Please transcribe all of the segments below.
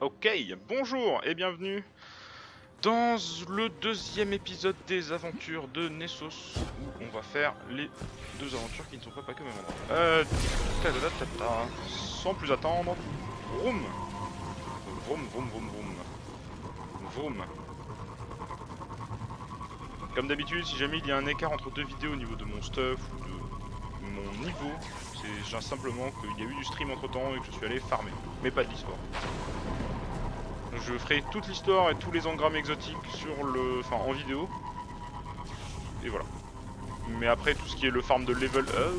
Ok, bonjour et bienvenue dans le deuxième épisode des aventures de Nessos, où on va faire les deux aventures qui ne sont pas que au même endroit. Sans plus attendre, vroom, vroom, vroom, vroom, vroom, vroom. Comme d'habitude, si jamais il y a un écart entre deux vidéos au niveau de mon stuff ou de mon niveau, c'est simplement qu'il y a eu du stream entre temps et que je suis allé farmer, mais pas de l'histoire. Je ferai toute l'histoire et tous les engrammes exotiques sur en vidéo. Et voilà. Mais après tout ce qui est le farm de level up.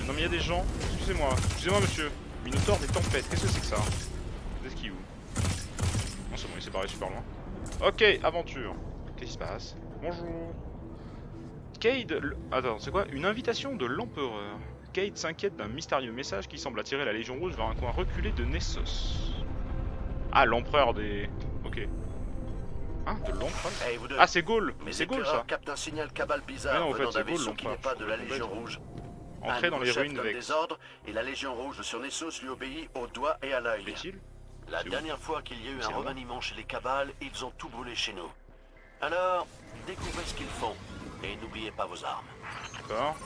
Non mais il y a des gens. Excusez-moi monsieur. Minotaure des tempêtes, qu'est-ce que c'est que ça? Vous êtes qui vous? Non c'est bon, il s'est barré super loin. Ok, aventure. Qu'est-ce qui se passe? Bonjour. Cade. Attends, c'est quoi? Une invitation de l'empereur. Cade s'inquiète d'un mystérieux message qui semble attirer la Légion Rouge vers un coin reculé de Nessos. Ah, l'empereur des... Ok. Hein, de l'empereur? Hey, vous deux. Ah, c'est Gaul. Mes C'est Gaul, ça. captent un signal cabal Mais bizarre non, en venant fait, d'un c'est Gaul, vaisseau qui n'est l'empereur. pas de la Légion Rouge. Entrer dans les ruines donne Vex. des ordres et la Légion Rouge sur Nessos lui obéit au doigt et à l'œil. Fait-il? La dernière fois qu'il y a eu C'est un loin. remaniement chez les cabales, ils ont tout brûlé chez nous. Alors, découvrez ce qu'ils font et n'oubliez pas vos armes. D'accord.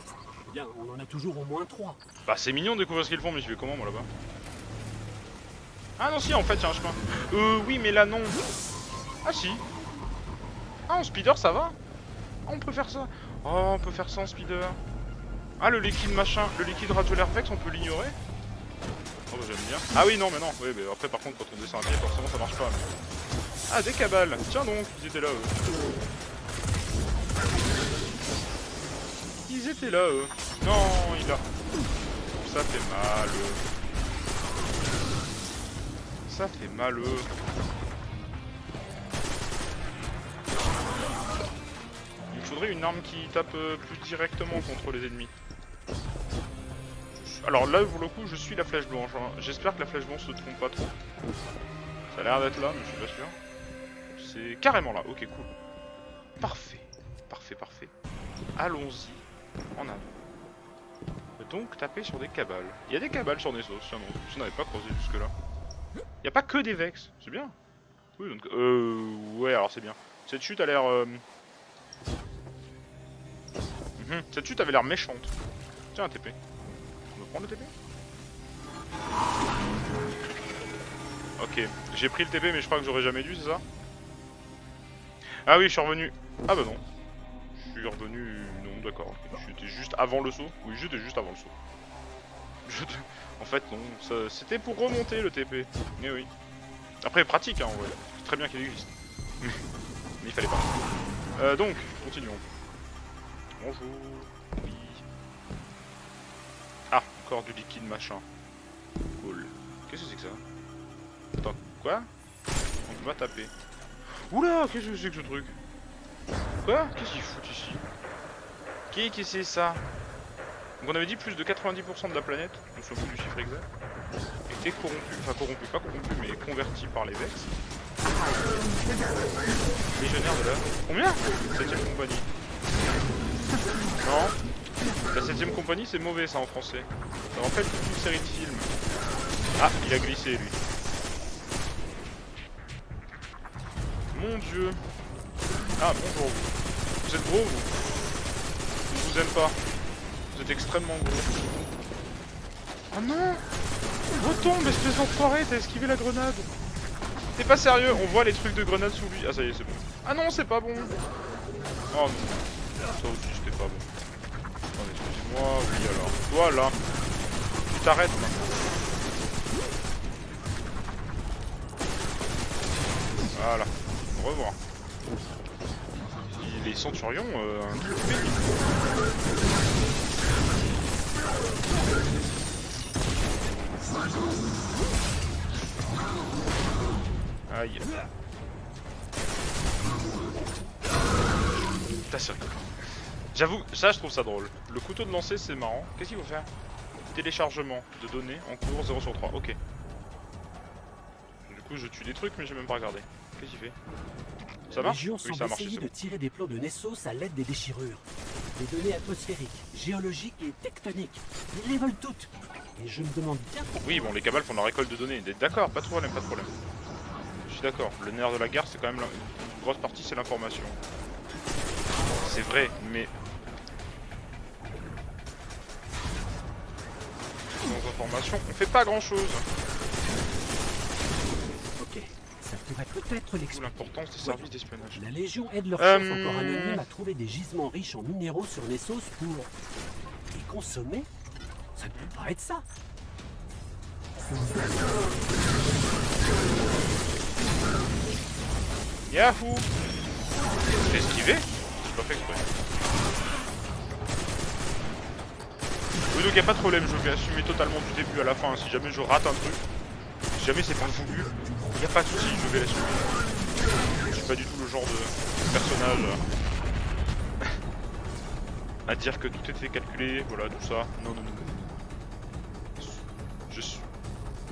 Bien, on en a toujours au moins 3. Bah, c'est mignon de découvrir ce qu'ils font, mais je vais comment, moi, là-bas? Ah non, si, en fait, il y a un chemin. Oui, mais là, non. Ah, si. Ah, en speeder, ça va? Ah, on peut faire ça. Oh, on peut faire ça en speeder. Ah, le liquide machin, le liquide radiolaire Vex, on peut l'ignorer? Oh, bah, j'aime bien. Ah oui, non, mais non. Oui, mais après, par contre, quand on descend à pied, forcément, ça marche pas. Mais... Ah, des cabales. Tiens donc, ils étaient là, eux. Ils étaient là, eux. Non, il a... Ça fait mal, eux. Ça fait mal, eux. Il me faudrait une arme qui tape plus directement contre les ennemis. Alors là, pour le coup, je suis la flèche blanche. Hein. J'espère que la flèche blanche se trompe pas trop. Ça a l'air d'être là, mais je suis pas sûr. C'est carrément là. Ok, cool. Parfait. Parfait, parfait. Allons-y. En avant. Donc taper sur des cabales. Il y a des cabales sur Nessos, tiens donc. Je n'avais pas creusé jusque là. Il n'y a pas que des Vex, c'est bien. Oui donc ouais alors c'est bien. Cette chute a l'air Cette chute avait l'air méchante. Tiens un TP. On va prendre le TP. Ok, j'ai pris le TP mais je crois que j'aurais jamais dû, c'est ça? Ah oui je suis revenu. Ah bah non. Je suis revenu... Non, d'accord. J'étais juste avant le saut. Oui, j'étais juste avant le saut. En fait, non. C'était pour remonter le TP. Mais oui. Après, pratique, hein, ouais. C'est très bien qu'il existe. Mais il fallait pas. Donc, continuons. Bonjour. Oui. Ah, encore du liquide machin. Cool. Qu'est-ce que c'est que ça? Attends, quoi? On peut pas taper. Oula, qu'est-ce que c'est que ce truc? Quoi? Qu'est-ce qu'ils foutent ici? Qu'est-ce que c'est ça? Donc on avait dit plus de 90% de la planète, nous sommes plus du chiffre exact, était corrompu, enfin corrompu, pas corrompu, mais converti par les Vex. Légionnaire de la... Combien? 7ème compagnie. Non. La 7ème compagnie c'est mauvais ça en français. Ça me rappelle toute une série de films. Ah, il a glissé lui. Mon dieu. Ah bonjour. Vous êtes gros vous? Je vous aime pas. Vous êtes extrêmement gros. Oh non! Retombe, espèce d'enfoiré, t'as esquivé la grenade! T'es pas sérieux, on voit les trucs de grenade sous lui. Ah ça y est, c'est bon. Ah non, c'est pas bon! Oh non. Ça aussi, c'était pas bon. Attendez, excusez-moi, oui alors. Toi là! Tu t'arrêtes là! Voilà. Au revoir. Les centurions, un truc pénible. Aïe. Putain, c'est rigolo. J'avoue, ça je trouve ça drôle. Le couteau de lancer c'est marrant. Qu'est-ce qu'il faut faire? Téléchargement de données en cours 0 sur 3. Ok. Du coup je tue des trucs mais j'ai même pas regardé. Qu'est-ce qu'il fait? Ça marche? Les Légions Oui, semblent ça a marché, essayer c'est de bon. tirer des plans de Nessos à l'aide des déchirures. Des données atmosphériques, géologiques et tectoniques. Ils les veulent toutes. Et je me demande bien pourquoi. Oui, bon, les cabales font de la récolte de données. D'accord, pas de problème, pas de problème. Je suis d'accord. Le nerf de la guerre, c'est quand même une grosse partie, c'est l'information. C'est vrai, mais sans information, on fait pas grand-chose. Ok, ça pourrait peut-être D'où l'expliquer. l'importance des services d'espionnage. La Légion aide leur chef encore anonyme à trouver des gisements riches en minéraux sur Nessos pour les consommer. Ça ne peut pas être ça. Yahoo! J'ai esquivé? J'ai pas fait exprès. Oui, donc y'a pas de problème, je vais assumer totalement du début à la fin. Si jamais je rate un truc, si jamais c'est pas voulu, y a pas de souci, je vais l'assumer. Je suis pas du tout le genre de personnage à dire que tout était calculé, voilà, tout ça. Non, non, non, non.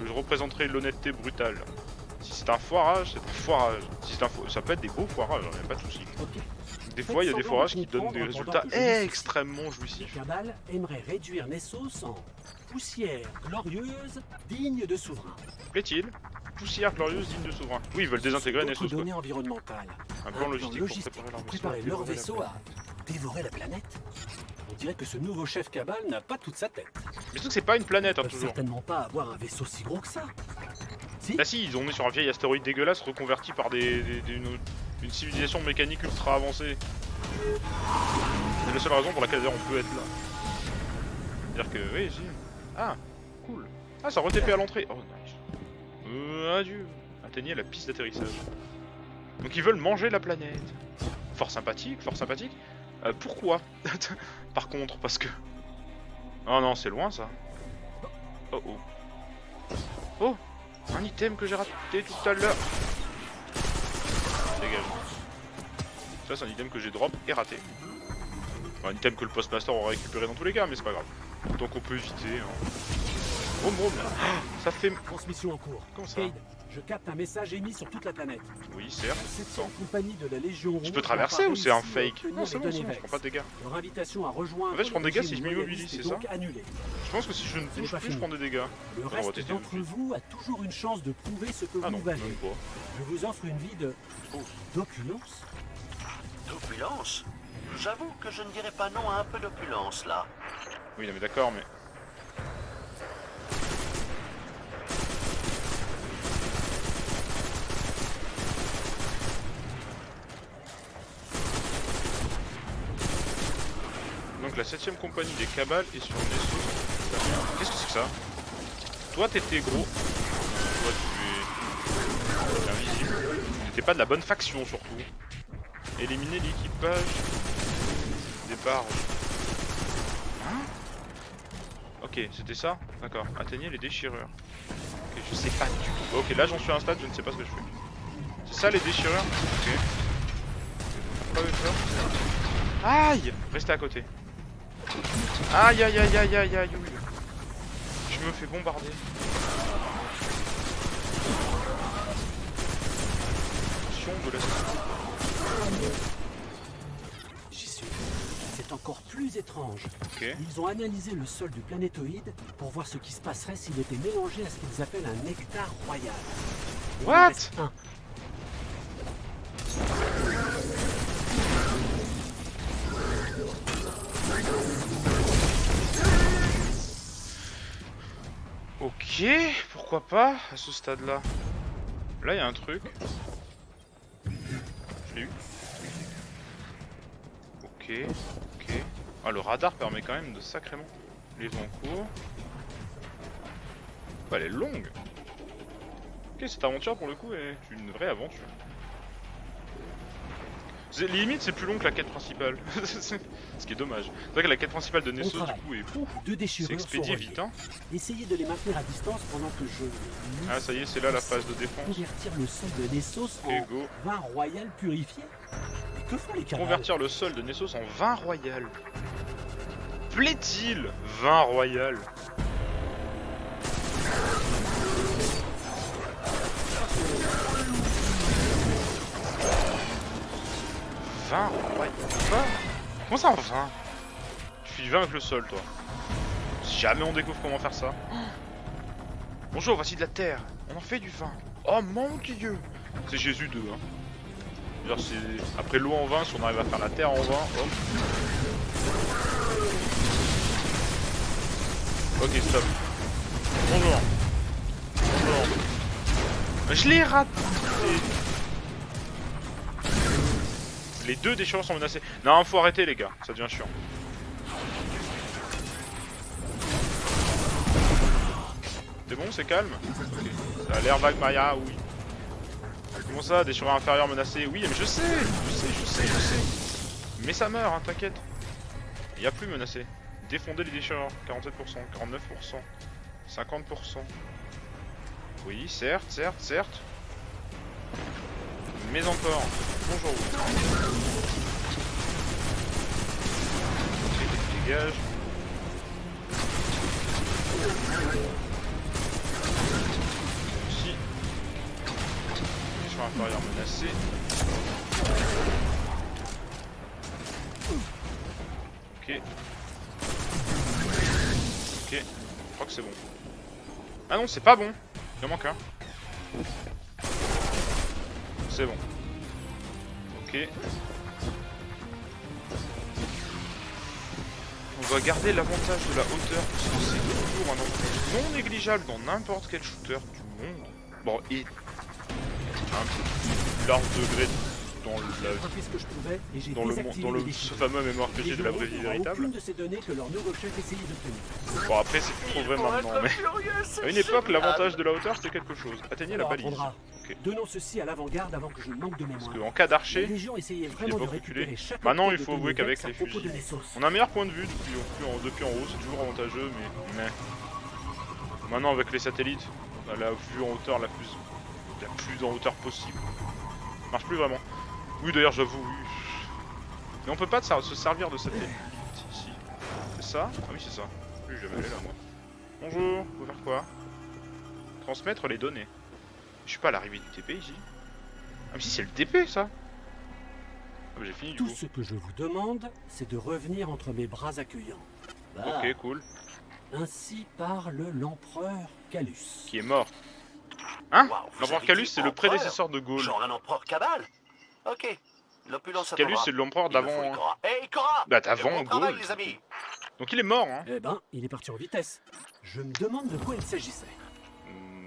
Je représenterai l'honnêteté brutale. Si c'est un foirage, c'est un foirage. Si c'est ça peut être des beaux foirages, hein, y a pas de souci. Ok. Des fois, il y a des forages qui donnent des résultats extrêmement Les jouissifs. Cabales aimeraient réduire Nessos en poussière glorieuse digne de souverain. Plaît-il? Poussière glorieuse digne de souverain. Oui, ils veulent désintégrer D'autres Nessos, quoi. données environnementales. Un plan logistique pour préparer leur vaisseau à dévorer la planète. On dirait que ce nouveau chef Cabale n'a pas toute sa tête. Mais surtout que c'est pas une planète, Ils hein, peuvent toujours. certainement pas avoir un vaisseau si gros que ça. Si. Bah si, on est sur un vieil astéroïde dégueulasse reconverti par une civilisation mécanique ultra avancée. C'est la seule raison pour laquelle d'ailleurs on peut être là. C'est-à-dire que, oui, si. Ah, cool. Ah, ça re-TP à l'entrée. Oh, nice. Adieu. Atteignez la piste d'atterrissage. Donc ils veulent manger la planète. Fort sympathique, fort sympathique. Pourquoi? Par contre, parce que... Oh non, c'est loin ça. Oh oh. Oh, un item que j'ai raté tout à l'heure. Dégage. Ça c'est un item que j'ai drop et raté. Enfin, un item que le postmaster aura récupéré dans tous les cas, mais c'est pas grave. Donc on peut éviter. Hein. Oh mon dieu. Ça fait... Transmission en cours. Comment ça? Cade, je capte un message émis sur toute la planète. Oui, certes. La 7e compagnie de la Légion Je Rouge peux traverser n'a pas ou c'est un réussi à fake? obtenir Non, c'est les bon, données je Vex. prends pas de dégâts. Leur invitation à rejoindre En fait, je prends des dégâts si je le régime m'immobilise, loyaliste c'est est donc ça? annulée. Je pense que si je ne C'est bouge pas plus, je fini. prends des dégâts. Le on va reste tester d'entre une vous a toujours une chance de prouver ce que Ah non, vous valez. même pas. Je vous offre une vie de Oh. d'opulence. D'opulence? J'avoue que je ne dirais pas non à un peu d'opulence là. Oui, non, mais d'accord, mais... Donc la 7ème compagnie des Cabales est sur Nessos. Qu'est-ce que c'est que ça? Toi t'étais gros. Toi tu es invisible. Tu n'étais pas de la bonne faction surtout. Éliminer l'équipage des barges. Hein? Ok, c'était ça? D'accord. Atteignez les déchireurs. Ok, je sais pas du tout. Ok, là j'en suis à un stade, je ne sais pas ce que je fais. C'est ça les déchireurs? Ok. Pas le faire. Aïe! Restez à côté. Aïe aïe aïe aïe aïe aïe. Je me fais bombarder. Attention de la... J'y suis. C'est encore plus étrange. Ok. Ils ont analysé le sol du planétoïde pour voir ce qui se passerait s'il était mélangé à ce qu'ils appellent un nectar royal. Il en What? reste un. Ok, pourquoi pas à ce stade-là. Là, il y a un truc. Je l'ai eu. Ok, ok. Ah, le radar permet quand même de sacrément les en cours. Bah, elle est longue. Ok, cette aventure pour le coup est une vraie aventure. Limite, c'est plus long que la quête principale. Ce qui est dommage. C'est vrai que la quête principale de Nessos, du coup, est fou. Deux C'est déchirures sont expédié reliées. vite, hein. Essayez de les maintenir à distance pendant que je... Ah, ça y est, c'est là la phase de défense. Convertir le sol de Nessos Ok, en go. vin royal purifié. Mais que font les Cabales? Convertir le sol de Nessos en vin royal. Plaît-il vin royal? Vin royal? Quoi? Comment ça en vin? Tu fais du vin avec le sol, toi. jamais on découvre comment faire ça. Bonjour, voici de la terre. On en fait du vin. Oh mon dieu. C'est Jésus 2 hein. Genre c'est après l'eau en vin, si on arrive à faire la terre en vin, hop. Ok, stop. Bonjour. Bonjour. Je l'ai raté. Les deux déchireurs sont menacés. Non, faut arrêter les gars, ça devient chiant. C'est bon, c'est calme. Ok. Ça a l'air vague Maya, oui. Comment ça, déchireur inférieur menacé? Oui, mais je sais. Mais ça meurt, hein, t'inquiète. Il n'y a plus menacé. Défonder les déchireurs, 47%, 49%, 50%. Oui, certes. Mais encore. Bonjour. Ok, dégage. Ici. Sur inférieur menacé. Ok. Ok. Je crois que c'est bon. Ah non, c'est pas bon. Il en manque un. C'est bon. Ok. On va garder l'avantage de la hauteur parce que c'est toujours un avantage non négligeable dans n'importe quel shooter du monde. Bon, et un plus large degré dans ce fameux mémoire que j'ai de la vraie vie véritable. Bon, après c'est plus trop vrai maintenant, mais à une époque l'avantage de la hauteur c'était quelque chose. Atteignez la balise. Okay. Donnons ceci à l'avant-garde avant que je manque de mémoire. Parce qu'en cas d'archer, il est pas reculé. Maintenant il faut avouer qu'avec les fusils, on a un meilleur point de vue depuis en haut, c'est toujours avantageux, mais maintenant avec les satellites, on a la vue en hauteur la plus en hauteur possible. Ça marche plus vraiment. Oui d'ailleurs j'avoue, oui. Mais on peut pas se servir de satellite ici. C'est ça? Ah oui c'est ça. Je vais jamais aller là moi. Bonjour, faut faire quoi? Transmettre les données. Je suis pas à l'arrivée du TP ici. Ah mais si c'est le TP ça. Ah, j'ai fini du coup. Tout ce que je vous demande, c'est de revenir entre mes bras accueillants. Bah. Ok, cool. Ainsi parle l'empereur Calus. Qui est mort. Hein? Wow, L'empereur Calus c'est le prédécesseur de Gaule. Genre un empereur cabal. Ok. L'opulence Calus c'est l'empereur d'avant. Hey Cora! Bah d'avant Gaule. Les amis. Donc il est mort hein. Eh ben, il est parti en vitesse. Je me demande de quoi il s'agissait.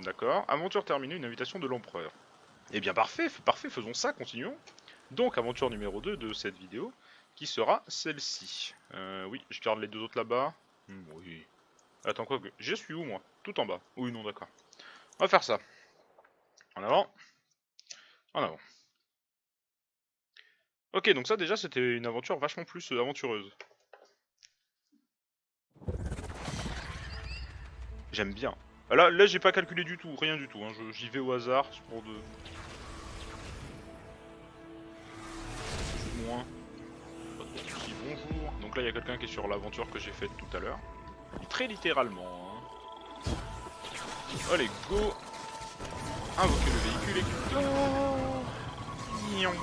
D'accord. Aventure terminée, une invitation de l'empereur. Eh bien parfait, faisons ça, continuons. Donc aventure numéro 2 de cette vidéo, qui sera celle-ci. Oui, je garde les deux autres là-bas. Oui. Attends, quoi que... Je suis où moi? Tout en bas. Oui, non, d'accord. On va faire ça. En avant. En avant. Ok, donc ça déjà c'était une aventure vachement plus aventureuse. J'aime bien. Là j'ai pas calculé du tout, rien du tout, hein. J'y vais au hasard, pour de... Moins. Bonjour. Donc là il y a quelqu'un qui est sur l'aventure que j'ai faite tout à l'heure. Très littéralement. Hein. Allez, go. Invoquer le véhicule et... Oh. Nion.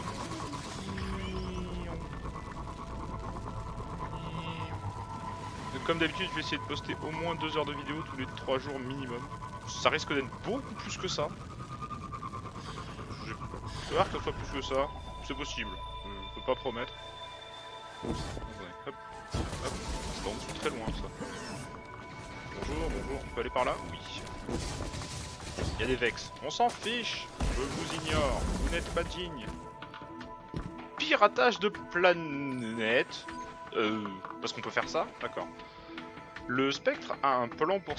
Comme d'habitude, je vais essayer de poster au moins 2 heures de vidéo tous les 3 jours minimum. Ça risque d'être beaucoup plus que ça. Je vais voir que ce soit plus que ça. C'est possible. Je peux pas promettre. Ouais, hop, hop. C'est en dessous très loin ça. Bonjour, on peut aller par là? Oui. Il y a des Vex. On s'en fiche. Je vous ignore. Vous n'êtes pas digne. Piratage de planète. Parce qu'on peut faire ça? D'accord. Le spectre a un plan pour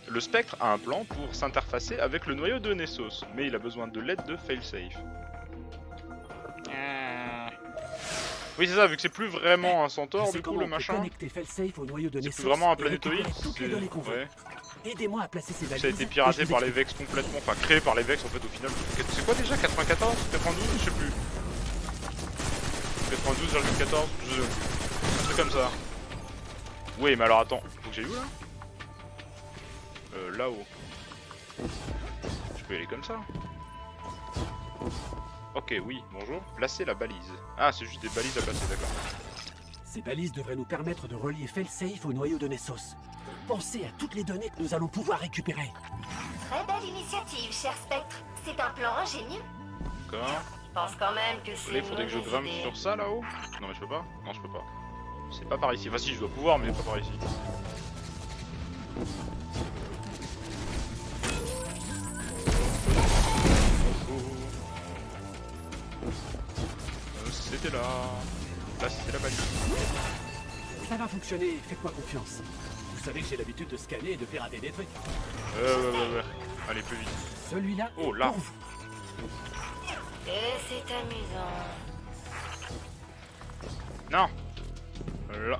Le spectre a un plan pour s'interfacer avec le noyau de Nessos, mais il a besoin de l'aide de Failsafe. Oui c'est ça, vu que c'est plus vraiment un centaure du coup le machin. C'est plus vraiment un planétoïde. Ouais. Aidez-moi à placer ces valises. Ça a été piraté par les Vex complètement, enfin créé par les Vex en fait au final. C'est quoi déjà 94 92 je sais plus. 92,14 un truc comme ça. Oui mais alors attends, faut que j'aille où là? Là-haut. Je peux y aller comme ça. Ok oui, bonjour. Placer la balise. Ah c'est juste des balises à placer, d'accord. Ces balises devraient nous permettre de relier Failsafe au noyau de Nessos. Pensez à toutes les données que nous allons pouvoir récupérer. Très belle initiative, cher Spectre. C'est un plan ingénieux. D'accord. Je pense quand même que c'est Là, il faudrait que je une grimpe mauvaise idée. sur ça là-haut. Non, mais je peux pas. Non, je peux pas. C'est pas par ici. Enfin, si, je dois pouvoir, mais pas par ici. C'était là. Là, c'était la balise. Ça va fonctionner, faites-moi confiance. Vous savez que j'ai l'habitude de scanner et de pirater des trucs. Ouais. Allez, plus vite. Celui-là Oh, est là. pour vous. Et c'est amusant. Non. Là.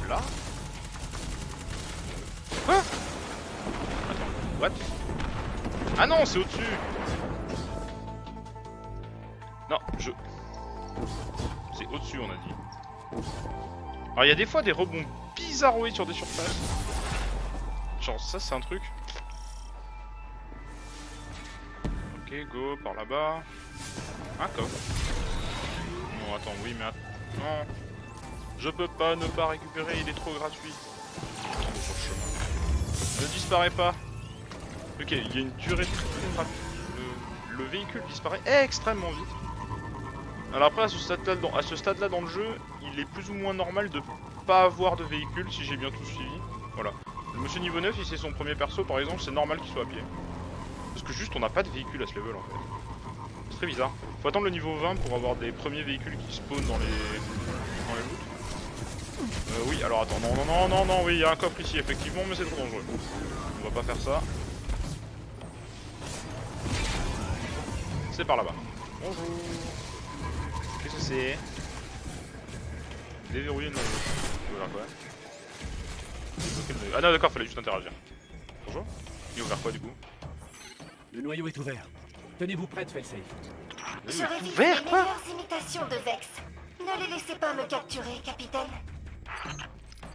Là. Quoi? Attends. What? Ah non, c'est au-dessus. Non, c'est au-dessus, on a dit. Alors, il y a des fois des rebonds bizarroïdes sur des surfaces. Genre, ça, c'est un truc. Ok, go, par là-bas. Un coffre. Non, attends, oui, mais non. Je peux pas ne pas récupérer, il est trop gratuit. Attends, sur le chemin. Ne disparaît pas. Ok, il y a une durée de très rapide. Le véhicule disparaît extrêmement vite. Alors après, à ce stade-là dans le jeu, il est plus ou moins normal de pas avoir de véhicule, si j'ai bien tout suivi. Voilà. Le monsieur niveau 9, si c'est son premier perso par exemple, c'est normal qu'il soit à pied. Parce que juste, on n'a pas de véhicule à ce level en fait. C'est très bizarre. Faut attendre le niveau 20 pour avoir des premiers véhicules qui spawnent dans les loots. Oui, alors attends, non, oui, il y a un coffre ici effectivement, mais c'est trop dangereux. On va pas faire ça. C'est par là-bas. Bonjour. Qu'est-ce que c'est? Déverrouiller une noyau. Voilà quoi. Ah non d'accord, fallait juste interagir. Bonjour. Il est ouvert quoi du coup? Le noyau est ouvert. Tenez-vous prête, Failsafe. Je révise Ouvert, les quoi? meilleures imitations de Vex. Ne les laissez pas me capturer, capitaine.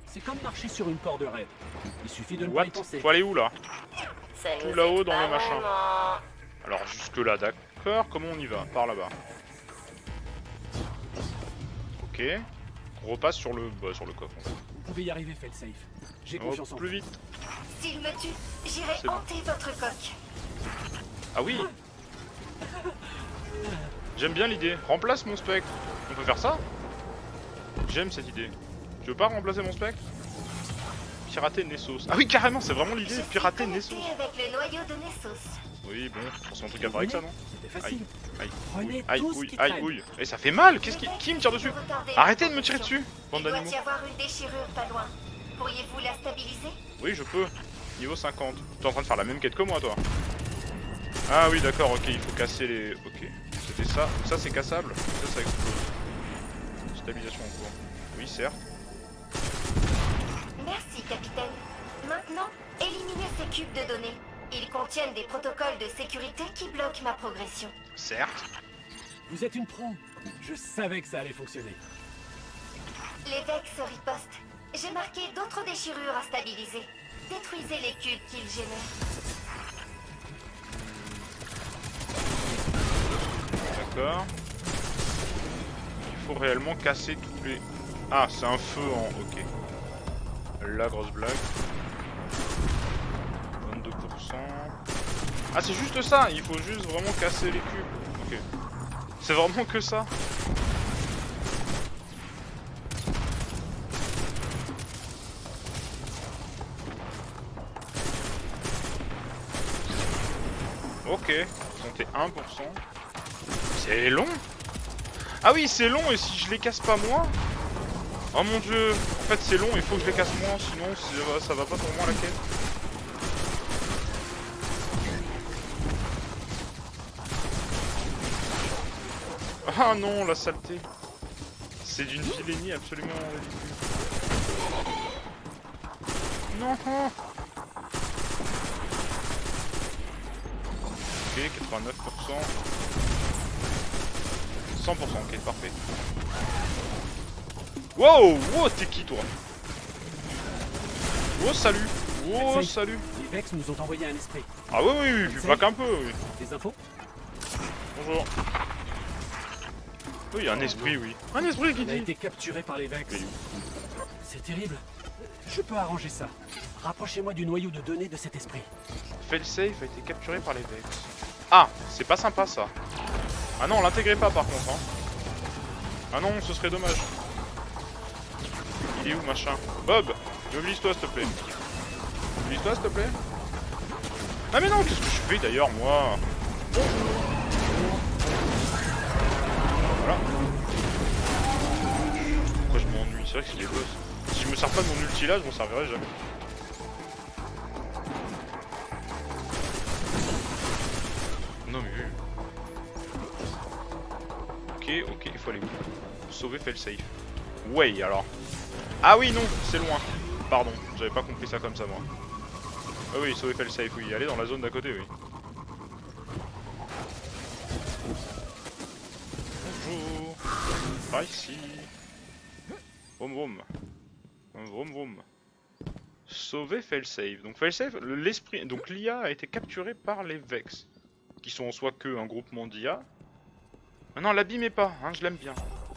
C'est comme marcher sur une corde raide. Il suffit de ne pas What? y penser. Faut aller où là? Ça Tout nous là-haut aide dans pas le machin. vraiment. Alors jusque là, d'accord. Comment on y va? Par là-bas. Ok. On repasse sur le coffre. Vous pouvez y arriver, Failsafe. J'ai Oh, confiance en plus vous. vite. S'il me tue, j'irai C'est bon. hanter votre coque. Ah oui. J'aime bien l'idée. Remplace mon spectre. On peut faire ça? J'aime cette idée. Tu veux pas remplacer mon spectre? Pirater Nessos. Ah oui, carrément, c'est vraiment l'idée. Je suis Pirater Nessos. connecté avec le noyau de Nessos. Oui, bon, c'est un truc à faire avec ça, non? C'était facile. Aïe, Prenez aïe, tout ce ouille, qui aïe, traîne. ouille. Et ça fait mal. Qu'est-ce qui me tire dessus? Retardez Arrêtez la de me tirer construction. dessus, bande Il doit d'animaux. y avoir une déchirure pas loin. Pourriez-vous la stabiliser? Oui, je peux. Niveau 50. T'es en train de faire la même quête que moi, toi. Ah oui, d'accord, ok, il faut casser les... Ok. C'était ça. Ça, c'est cassable. Ça explose. Stabilisation en cours. Oui, certes. Merci, capitaine. Maintenant, éliminez ces cubes de données. Ils contiennent des protocoles de sécurité qui bloquent ma progression. Certes. Vous êtes une pro. Je savais que ça allait fonctionner. Les Vex ripostent. J'ai marqué d'autres déchirures à stabiliser. Détruisez les cubes qu'ils génèrent. D'accord. Il faut réellement casser tous les... Ah, c'est un feu en... Ok. La grosse blague. 22%. Ah, c'est juste ça. Il faut juste vraiment casser les cubes. Ok. C'est vraiment que ça. Ok. 61%. C'est long. Ah oui, c'est long et si je les casse pas moi... Oh mon dieu. En fait c'est long, il faut que je les casse moi, sinon ça va pas pour moi la quête. Ah non, la saleté. C'est d'une vilénie absolument ridicule. Non. Ok, 89%. 100%, ok, parfait. Wow, wow, t'es qui toi? Oh salut. Oh salut. Les Vex nous ont envoyé un esprit. Ah oui, pas qu'un peu, oui. Des infos? Bonjour. Oui, un esprit, oui. Un esprit qui Il a dit. été capturé par les Vex. C'est terrible. Je peux arranger ça. Rapprochez-moi du noyau de données de cet esprit. Failsafe a été capturé par les Vex. Ah, c'est pas sympa ça. Ah non, l'intégrait pas par contre. Hein. Ah non, ce serait dommage. Il est où machin? Bob, mobilise-toi s'il te plaît. Mobilise-toi s'il te plaît. Ah mais non, qu'est-ce que je fais d'ailleurs moi? Voilà. Pourquoi je m'ennuie? C'est vrai que c'est les boss. Si je me sers pas de mon ulti là, je m'en servirai jamais. Non mais... Ok, il faut aller où? Sauver Failsafe. Ouais, alors. Ah oui, non, c'est loin. Pardon, j'avais pas compris ça comme ça, moi. Ah oui, sauver Failsafe, oui. Allez dans la zone d'à côté, oui. Bonjour. Par ici. Vroom vroom. Vroom vroom. Sauver Failsafe. Donc Failsafe, l'esprit... Donc l'IA a été capturée par les Vex. Qui sont en soi que un groupement d'IA. Ah non, l'abîmez pas, hein, je l'aime bien.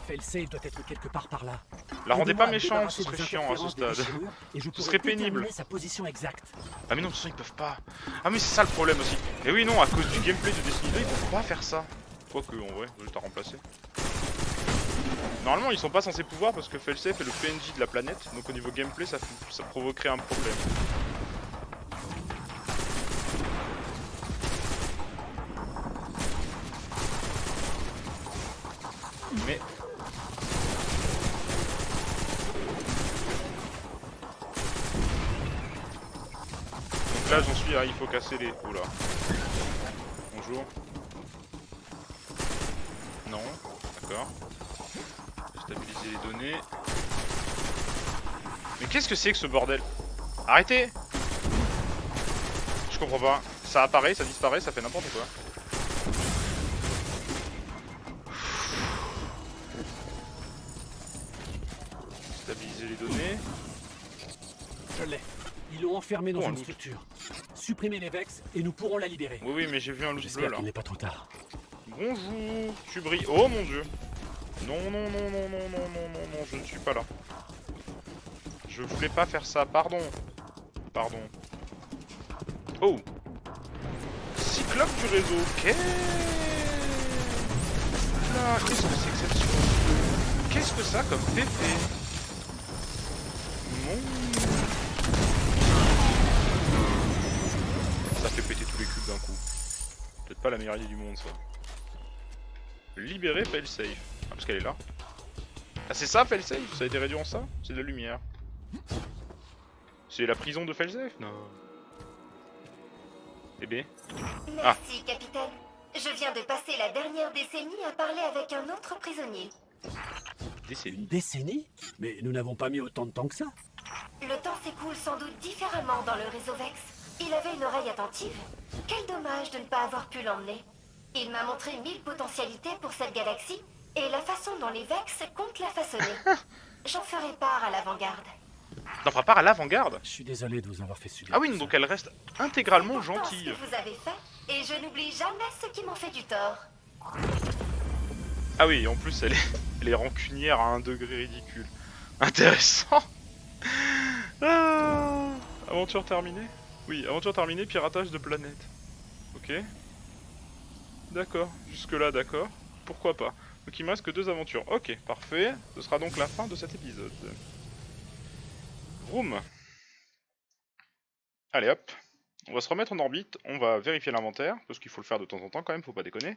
Failsafe doit être quelque part par là. La rendez pas Aidez-moi à méchante, ce débarrasser serait des chiant à ce interférences des stade. déchirures, et je Ce pourrai serait pénible. déterminer sa position exacte. Ah mais non, de toute façon ils peuvent pas. Ah mais c'est ça le problème aussi. Et oui non, à cause du gameplay de Destiny 2, ils peuvent pas faire ça. Quoique en vrai, juste à remplacer. Normalement ils sont pas censés pouvoir parce que Failsafe est le PNJ de la planète, donc au niveau gameplay ça provoquerait un problème. Mais... Donc là j'en suis à il faut casser les... Oula. Bonjour. Non, d'accord. Stabiliser les données. Mais qu'est-ce que c'est que ce bordel? Arrêtez! Je comprends pas. Ça apparaît, ça disparaît, ça fait n'importe quoi. Stabiliser les données. Je l'ai. Ils l'ont enfermé dans Oh, un une loot. structure. Supprimez les Vex et nous pourrons la libérer. Oui, oui, mais j'ai vu un loup bleu J'espère là. qu'il n'est pas trop tard. Bonjour, tu brilles. Oh mon dieu. Non, non, non, non, non, non, non, non, non, je ne suis pas là. Je voulais pas faire ça, pardon. Pardon. Oh. Cyclope du réseau, qu'est-ce que c'est que cette chose? Qu'est-ce que ça comme pépé? Mon... Ça fait péter tous les cubes d'un coup. Peut-être pas la meilleure idée du monde ça. Libérer Failsafe. Ah parce qu'elle est là. Ah c'est ça Failsafe? Ça a été réduit en ça? C'est de la lumière. C'est la prison de Failsafe? Non. Eh bien. Merci, capitaine. Je viens de passer la dernière décennie à parler avec un autre prisonnier. Une décennie? Mais nous n'avons pas mis autant de temps que ça. Le temps s'écoule sans doute différemment dans le réseau Vex. Il avait une oreille attentive. Quel dommage de ne pas avoir pu l'emmener. Il m'a montré 1000 potentialités pour cette galaxie et la façon dont les Vex comptent la façonner. J'en ferai part à l'avant-garde. T'en feras part à l'avant-garde? Je suis désolé de vous avoir fait subir. Ah oui, tout donc ça. elle reste intégralement C'est pourtant gentille. ce que vous avez fait et je n'oublie jamais ceux qui m'ont fait du tort. Ah oui, en plus elle est rancunière à un degré ridicule. Intéressant. Ah, aventure terminée? Oui, aventure terminée, piratage de planète. Ok. D'accord, jusque là d'accord. Pourquoi pas. Donc il me reste que 2 aventures. Ok, parfait. Ce sera donc la fin de cet épisode. Vroom. Allez hop. On va se remettre en orbite, on va vérifier l'inventaire, parce qu'il faut le faire de temps en temps quand même, faut pas déconner.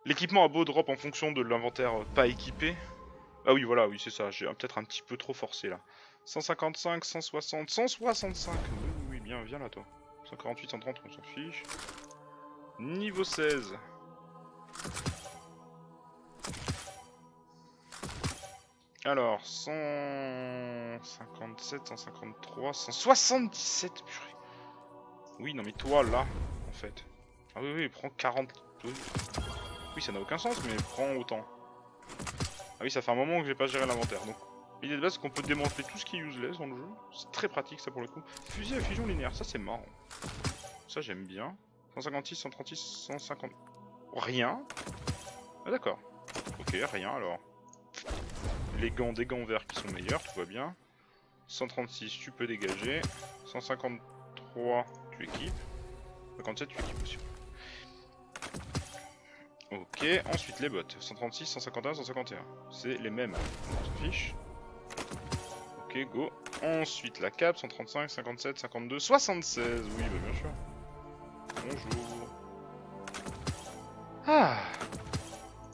L'équipement a beau drop en fonction de l'inventaire pas équipé. Ah oui, voilà, oui, c'est ça, j'ai peut-être un petit peu trop forcé là. 155, 160, 165. Oui, oui, bien, viens là toi. 148, 130, on s'en fiche. Niveau 16. Alors, 157, 153, 177, purée. Oui, non mais toi là, en fait. Ah oui, oui, prends 40. Oui, oui ça n'a aucun sens, mais prends autant. Ah oui, ça fait un moment que j'ai pas géré l'inventaire. Donc, l'idée de base, c'est qu'on peut démanteler tout ce qui est useless dans le jeu. C'est très pratique ça pour le coup. Fusil à fusion linéaire, ça c'est marrant. Ça j'aime bien. 156, 136, 150. Rien. Ah d'accord. Ok. Ok, rien alors. Les gants, des gants verts qui sont meilleurs, tout va bien. 136, tu peux dégager. 153, tu équipes. 57, tu équipes aussi. Ok, ensuite les bottes. 136, 151, 151. C'est les mêmes, on s'en fiche. Ok, go. Ensuite la cape, 135, 57, 52, 76. Oui, bah bien sûr. Bonjour. Ah.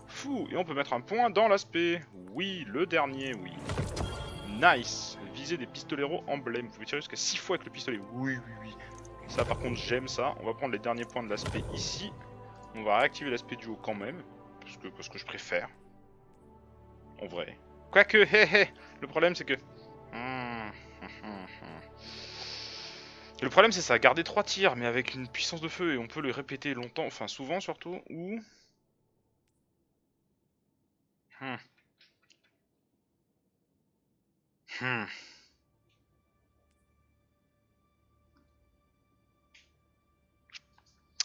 Fou, et on peut mettre un point dans l'aspect. Oui, le dernier, oui. Nice. Viser des pistoleros emblèmes. Vous pouvez tirer jusqu'à 6 fois avec le pistolet. Oui, oui, oui. Ça, par contre, j'aime ça. On va prendre les derniers points de l'aspect ici. On va réactiver l'aspect du haut quand même. Parce que je préfère. En vrai. Quoique, hé hé. Le problème, c'est que... Le problème, c'est ça. Garder 3 tirs, mais avec une puissance de feu. Et on peut le répéter longtemps. Enfin, souvent, surtout. Ou...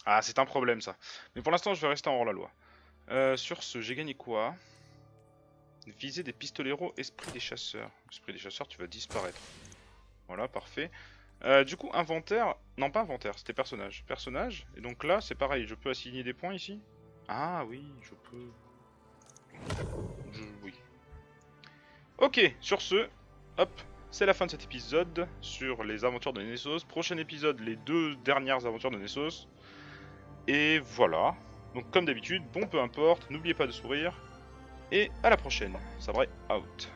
Ah, c'est un problème ça. Mais pour l'instant, je vais rester en hors-la-loi. Sur ce, j'ai gagné quoi? Viser des pistoleros, esprit des chasseurs. Esprit des chasseurs, tu vas disparaître. Voilà, parfait. Du coup, inventaire... Non, pas inventaire, c'était personnage. Personnage, et donc là, c'est pareil, je peux assigner des points ici? Ah oui, je peux... Oui. Ok, sur ce, hop, c'est la fin de cet épisode sur les aventures de Nessos. Prochain épisode, les 2 dernières aventures de Nessos. Et voilà. Donc comme d'habitude, bon peu importe, n'oubliez pas de sourire. Et à la prochaine. Sabré out.